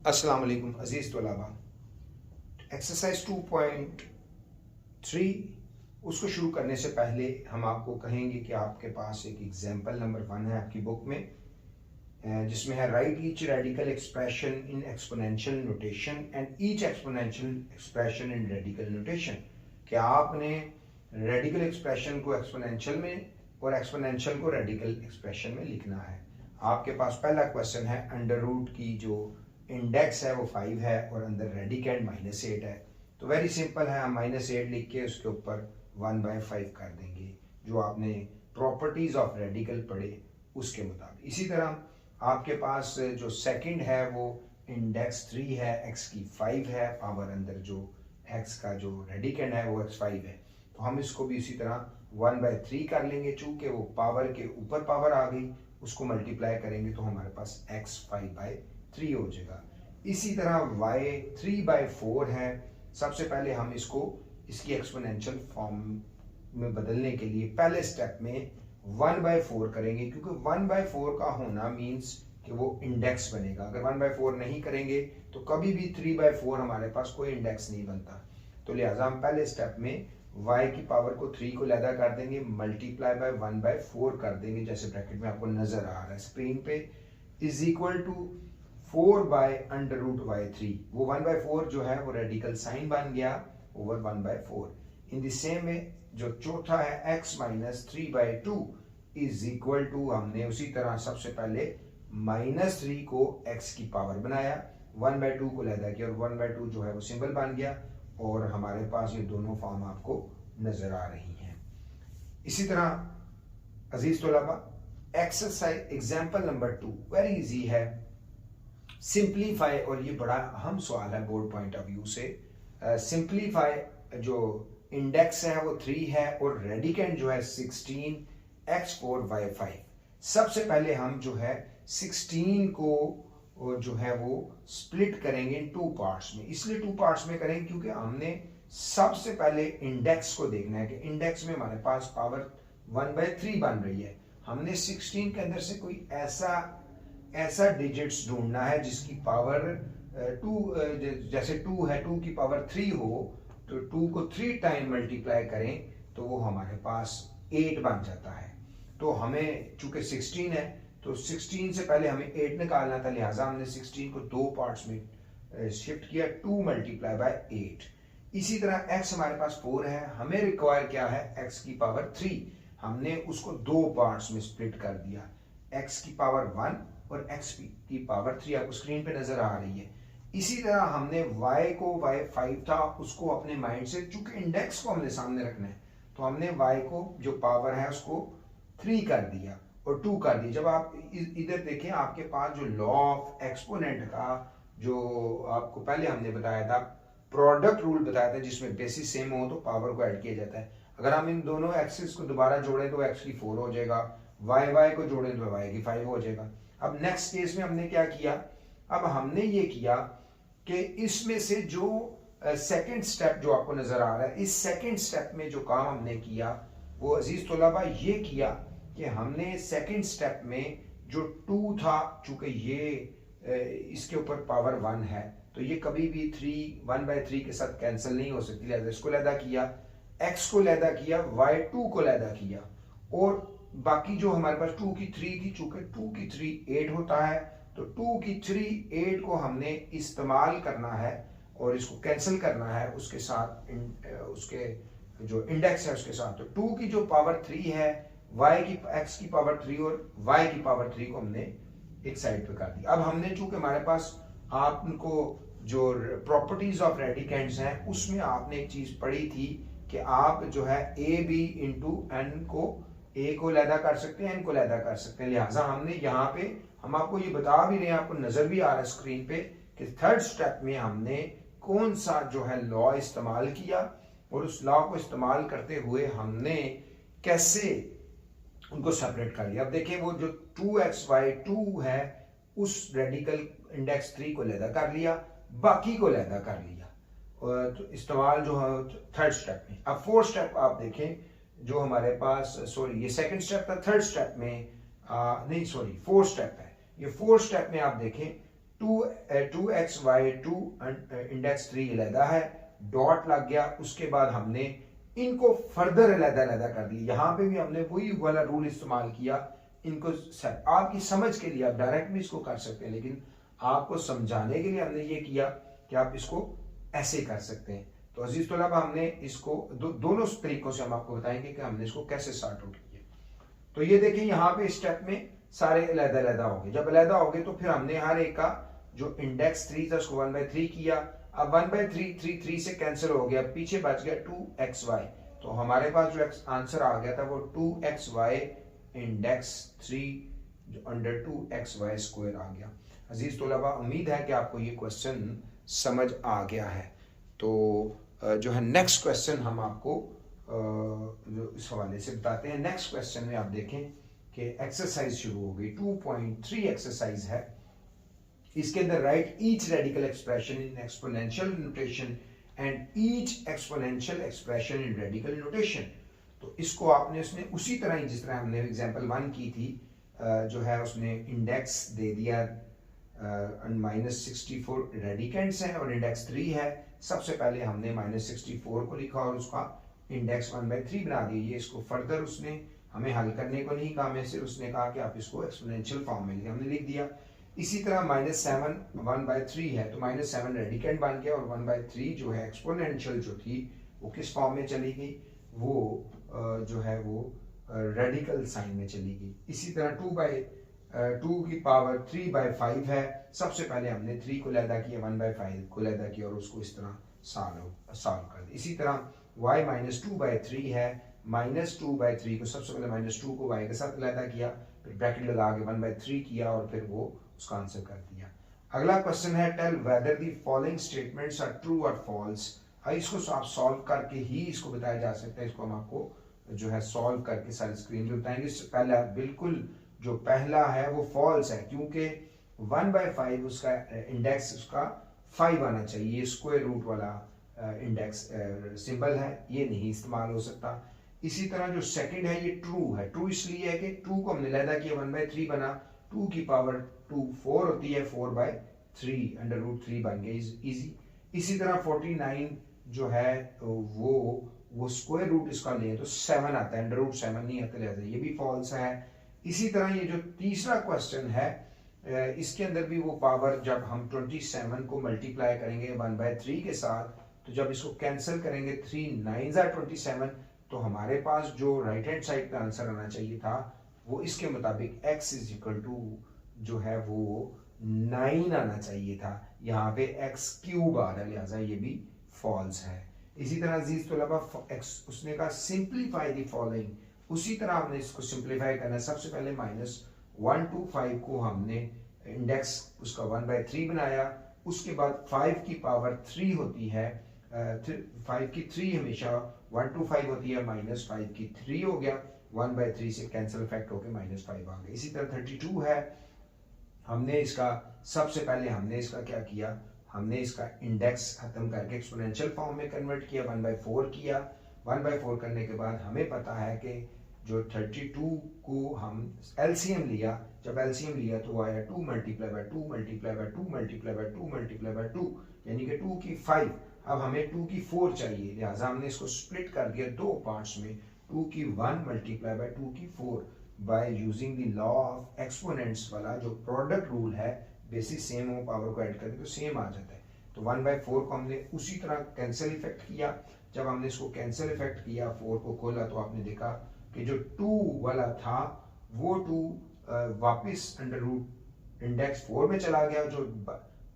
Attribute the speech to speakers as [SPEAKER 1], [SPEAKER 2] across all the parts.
[SPEAKER 1] अस्सलाम वालेकुम अजीज़ तलबा। एक्सरसाइज 2.3 उसको शुरू करने से पहले हम आपको कहेंगे कि आपके पास एक एग्जाम्पल नंबर 1 है आपकी बुक में, जिसमें है right each radical expression in exponential notation and each exponential expression in radical notation. कि आपने रेडिकल एक्सप्रेशन को एक्सपोनेंशियल में और एक्सपोनेंशियल को रेडिकल एक्सप्रेशन में लिखना है। आपके पास पहला क्वेश्चन है, अंडर रूट की जो इंडेक्स है वो 5 है और अंदर रेडिकेंड -8 है। तो वेरी सिंपल है, हम -8 लिख के उसके ऊपर 1/5 कर देंगे, जो आपने प्रॉपर्टीज ऑफ रेडिकल पढ़े उसके मुताबिक। इसी तरह आपके पास जो सेकंड है वो इंडेक्स 3 है, x की 5 है, पावर अंदर जो x का जो रेडिकेंड है वो x5 है। तो हम इसको भी इसी तरह 1/3 कर लेंगे, चूंकि वो पावर के ऊपर पावर आ गई, उसको मल्टीप्लाई करेंगे तो हमारे पास x5/3 हो जाएगा। इसी तरह y 3/4 है। सबसे पहले हम इसको इसकी एक्सपोनेंशियल फॉर्म में बदलने के लिए पहले स्टेप में 1/4 करेंगे, क्योंकि 1/4 का होना मीन्स कि वो इंडेक्स बनेगा। अगर 1/4 नहीं करेंगे तो कभी भी 3/4 हमारे पास कोई इंडेक्स नहीं बनता। तो लिहाजा हम पहले स्टेप में y की पावर को 3 को लैदा कर देंगे, मल्टीप्लाई बाय 1/4 कर देंगे, जैसे ब्रैकेट में आपको नजर आ रहा है स्क्रीन पे, इज इक्वल टू 4/√y3। वो 1/4 जो है वो रेडिकल साइन बन गया over 1/4। In the same way जो चौथा है x - 3/2 इज इक्वल टू, हमने उसी तरह सबसे पहले -3 को x की पावर बनाया, 1/2 को लैदा किया और 1/2 जो है वो सिंबल बन गया, और हमारे पास ये दोनों फॉर्म आपको नजर आ रही हैं। इसी तरह अजीज तलबा, exercise example number 2 very easy है, सिंप्लीफाई, और ये बड़ा अहम सवाल है बोर्ड पॉइंट ऑफ व्यू से। सिंप्लीफाई जो इंडेक्स है वो 3 है और रेडिकेंड जो है 16x4/5। सबसे पहले हम जो है 16 को जो है वो स्प्लिट करेंगे इन 2 पार्ट्स में। इसलिए 2 पार्ट्स में करेंगे क्योंकि हमने सबसे पहले इंडेक्स को देखना है कि इंडेक्स में हमारे पास पावर 1/3 बन रही है। हमने 16 के अंदर से कोई ऐसा डिजिट्स ढूंढना है जिसकी पावर 2, जैसे 2 है, 2 की पावर 3 हो, तो 2 को 3 टाइम मल्टीप्लाई करें तो वो हमारे पास 8 बन जाता है। तो हमें चूंकि 16 है तो 16 से पहले हमें 8 निकालना था, लिहाजा हमने 16 को 2 पार्ट्स में शिफ्ट किया, 2 × 8। इसी तरह x हमारे पास 4 है, हमें रिक्वायर क्या है x की पावर 3, हमने उसको 2 पार्ट्स में स्प्लिट कर दिया, x की पावर 1 और x की पावर 3 आपको स्क्रीन पे नजर आ रही है। इसी तरह हमने y को, y5 था, उसको अपने माइंड से, चूंकि इंडेक्स को हमने सामने रखना है, तो हमने y को जो पावर है उसको 3 कर दिया और 2 कर दिया। जब आप इधर देखें, आपके पास जो लॉ ऑफ एक्सपोनेंट का जो आपको पहले हमने बताया था, प्रोडक्ट रूल बताया था, जिसमें बेसिस सेम हो तो पावर को ऐड किया जाता है। अगर हम इन दोनों एक्सिस को दोबारा जोड़ें तो x की 4 हो जाएगा, y को जोड़ें तो y की 5 हो जाएगा। अब नेक्स्ट केस में हमने क्या किया, अब हमने ये किया कि इसमें से जो सेकंड स्टेप जो आपको नजर आ रहा है, इस सेकंड स्टेप में जो काम हमने किया वो अजीज तलबा ये किया कि हमने सेकंड स्टेप में जो 2 था, चूंकि ये इसके ऊपर पावर 1 है तो ये कभी भी 1/3 के साथ कैंसिल नहीं हो सकती, लिहाजा इसको लैदा किया, x को लैदा किया, y2 को लैदा किया, और बाकी जो हमारे पास 2 की 3 थी, चूंकि 2 की 3 8 होता है, तो 2 की 3 8 को हमने इस्तेमाल करना है और इसको कैंसिल करना है उसके साथ, उसके जो इंडेक्स है उसके साथ। तो 2 की जो पावर 3 है, x की पावर 3 और y की पावर 3 को हमने एक साइड पे कर दिया। अब हमने चूंकि हमारे पास आपको जो प्रॉपर्टीज ऑफ रेडिकेंड्स हैं उसमें आपने एक चीज पढ़ी थी कि आप जो है ab इंटू n को a को लैदा कर सकते हैं, n को लैदा कर सकते हैं। लिहाजा हमने यहाँ पे, हम आपको ये बता भी रहे हैं, आपको नजर भी आ रहा है स्क्रीन पे कि थर्ड स्टेप में हमने कौन सा जो है लॉ इस्तेमाल किया, और उस लॉ को इस्तेमाल करते हुए हमने कैसे उनको सेपरेट कर लिया। अब देखिए, वो जो 2xy2 है उस रेडिकल इंडेक्स 3 को लैदा कर लिया, बाकी को लैदा कर लिया, तो इस्तेमाल जो है थर्ड स्टेप में। अब फोर्थ स्टेप आप देखें, जो हमारे पास, सॉरी ये सेकंड स्टेप था, थर्ड स्टेप में नहीं सॉरी फोर्थ स्टेप है, ये फोर्थ स्टेप में आप देखें two x y to index 3 अलहदा है, डॉट लग गया। उसके बाद हमने इनको फर्दर अलहदा अलहदा कर दिया। यहाँ पे भी हमने वही वाला रूल इस्तेमाल किया, इनको आपकी समझ के लिए आप डायरेक्ट भी इसको कर सकते हैं, लेकिन आपको समझाने के लिए हमने ये किया कि आप इसको ऐसे कर सकते हैं। तो अजीज तलबा हमने इसको दोनों तरीकों से हम आपको बताएंगे कि हमने इसको कैसे सॉर्ट आउट किया। तो ये देखिए यहाँ पे स्टेप में सारे अलहदा अलहदा हो गए। जब अलहदा हो गए तो फिर हमने हर एक का जो इंडेक्स 3 था उसको 1/3 किया। अब 1/3 3 से कैंसिल हो गया, पीछे बच गया 2xy। तो हमारे पास जो आंसर आ गया था वो 2xy इंडेक्स 3 जो अंडर 2xy स्क्वायर आ गया। अजीज तलबा उम्मीद है कि आपको ये क्वेश्चन समझ आ गया है। तो जो है नेक्स्ट क्वेश्चन हम आपको जो इस हवाले से बताते हैं। नेक्स्ट क्वेश्चन में आप देखें कि एक्सरसाइज शुरू हो गई। 2.3 एक्सरसाइज है। इसके अंदर right each radical expression in exponential notation and each exponential expression in radical notation. तो इसको आपने उसने उसी तरह ही जिस तरह हमने एग्जांपल 1 की थी, जो है उसने इंडेक्स दे दिया -64 रेडिकेंड्स हैं और इंडेक्स 3 है। सबसे पहले हमने -64 को लिखा और उसका इंडेक्स 1/3 बना दिया। ये इसको फर्दर उसने हमें हल करने को नहीं कहा, हमें सिर्फ उसने कहा कि आप इसको एक्सपोनेंशियल फॉर्म में लिखें, हमने लिख दिया। इसी तरह -7 1/3 है, तो -7 रेडिकेंड बन गया और 1/3 जो है एक्सपोनेंशियल जो थी वो किस फॉर्म में चली गई, वो जो है वो रेडिकल साइन में चली गई। इसी तरह 2 की पावर 3/5 है। सबसे पहले हमने 3 को लैदा किया, 1/5 को लैदा किया और उसको इस तरह सॉल्व कर दिया। इसी तरह y -2/3 है, -2/3 को सबसे पहले -2 को y के साथ लैदा किया, फिर ब्रैकेट लगा के 1/3 किया और फिर वो उसका आंसर कर दिया। अगला क्वेश्चन है tell whether the following statements are true और फॉल्स। इसको आप सॉल्व करके ही इसको बताया जा सकता है। इसको हम आपको जो है सॉल्व करके सारी स्क्रीन पे बताएंगे। पहला बिल्कुल जो पहला है वो फॉल्स है, क्योंकि 1/5 उसका इंडेक्स उसका 5 आना चाहिए। स्क्वायर रूट वाला इंडेक्स सिंबल है, ये नहीं इस्तेमाल हो सकता। इसी तरह जो सेकंड है ये ट्रू है। ट्रू इसलिए है कि 2 को हमने लैदा किया, 1/3 बना, 2 की पावर 2 4 होती है, 4/3 √3 बन गई, इजी। इसी तरह 49 जो है वो स्क्वायर रूट इसका ले तो 7 आता है, √7 नहीं आता, लिहाजा ये भी फॉल्स है। इसी तरह ये जो तीसरा क्वेश्चन है, इसके अंदर भी वो पावर जब हम 27 को मल्टीप्लाई करेंगे 1/3 के साथ, तो जब इसको कैंसिल करेंगे 3 9s are 27, तो हमारे पास जो राइट हैंड साइड पे आंसर आना चाहिए था वो इसके मुताबिक x = जो है वो 9 आना चाहिए था। यहाँ पे x³ आ रहा है, लिहाजा ये भी फॉल्स है। इसी तरह अजीज तलबा उसने कहा सिंप्लीफाई द फॉलोइंग, उसी तरह हमने इसको सिंप्लीफाई करना है। सबसे पहले -1 to 5 को हमने इंडेक्स उसका 1/3 बनाया। उसके बाद 5 की पावर 3 होती है, 5 की 3 हमेशा 1 to 5 होती है, -5 की 3 हो गया, 1/3 से कैंसिल इफेक्ट होकर -5 आ गया। इसी तरह 32 है, हमने इसका सबसे पहले हमने इसका क्या किया, हमने इसका इंडेक्स खत्म करके एक्सपोनेंशियल फॉर्म में कन्वर्ट किया, 1/4 किया। 1/4 करने के बाद हमें पता है कि जो 32 को हम एलसीएम लिया, जब एलसीएम लिया तो वो आया 2 × 2 × 2 × 2 × 2 यानी कि 2 की 5। अब हमें 2 की 4 चाहिए, लिहाजा हमने इसको स्प्लिट कर दिया 2 पार्ट्स में, 2 की 1 × 2 की 4 by using the law of exponents वाला जो प्रोडक्ट रूल है, बेसिस सेम हो, पावर को ऐड करके तो सेम आ जाता है। तो 1/4 को हमने उसी तरह कैंसिल इफेक्ट किया। जब हमने इसको कैंसिल इफेक्ट किया, 4 को खोला, तो आपने देखा कि जो 2 वाला था वो 2 वापस √ इंडेक्स 4 में चला गया, जो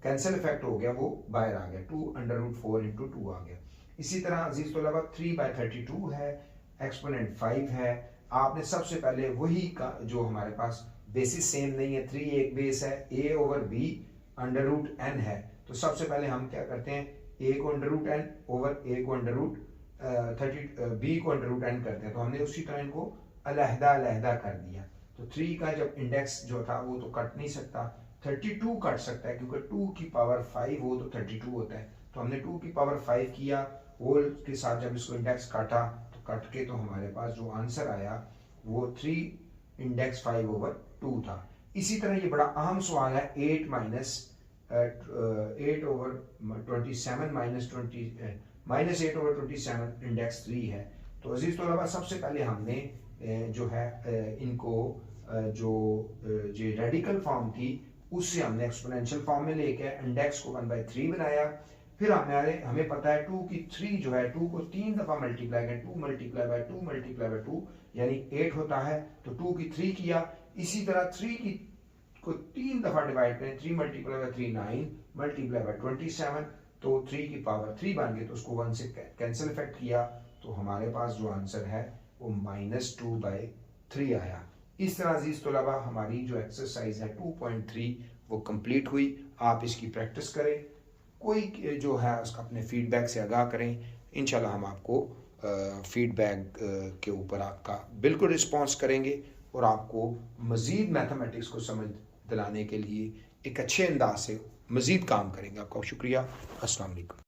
[SPEAKER 1] कैंसिल इफेक्ट हो गया वो बाहर आ गया, 2 √4 × 2 आ गया। इसी तरह अजीज तलबा 3/32 है, एक्सपोनेंट 5 है। आपने सबसे पहले वही का जो हमारे पास बेसिस सेम नहीं है, 3 एक बेस है, a/b √n है, तो सबसे पहले हम क्या करते हैं, a को √n ओवर a को b को √n करते हैं। तो हमने उसी तरह इनको अलहदा कर दिया। तो 3 का जब इंडेक्स जो था वो तो कट नहीं सकता, 32 कट सकता है, क्योंकि 2 की पावर 5 हो तो 32 होता है। तो हमने 2 की पावर 5 किया, होल के साथ जब इसको इंडेक्स काटा तो कट के तो हमारे पास जो आंसर आया वो 3 इंडेक्स 5/2 था। इसी तरह ये बड़ा अहम सवाल है 8 - 8/27 -8/27 इंडेक्स 3 है। तो अजीज तलबा सबसे पहले हमने जो है इनको जो रेडिकल फॉर्म थी उससे हमने एक्सपोनेंशियल फॉर्म में लेके इंडेक्स को 1/3 बनाया। फिर हमें पता है 2 की 3 जो है 2 को 3 दफा मल्टीप्लाई करें, 2 मल्टीप्लाई बाय 2 मल्टीप्लाई बाय 2 यानी 8 होता है। तो 2 की 3 किया। इसी तरह 3 की को 3 दफा डिवाइड करें, 3 मल्टीप्लाई बाय 3 9 मल्टीप्लाई बाय 27, तो 3 की पावर 3 बन गई। तो उसको 1 से कैंसिल इफेक्ट किया तो हमारे पास जो आंसर है वो -2/3 आया। इस तरह अजीज तलबा हमारी जो एक्सरसाइज है 2.3 वो कंप्लीट हुई। आप इसकी प्रैक्टिस करें, कोई जो है उसका अपने फीडबैक से आगाह करें। इंशाल्लाह हम आपको फीडबैक के ऊपर आपका बिल्कुल रिस्पॉन्स करेंगे और आपको मज़ीद मैथमेटिक्स को समझ दिलाने के लिए एक अच्छे अंदाज से मज़ीद काम करेंगे। आपका शुक्रिया। अस्सलाम वालेकुम।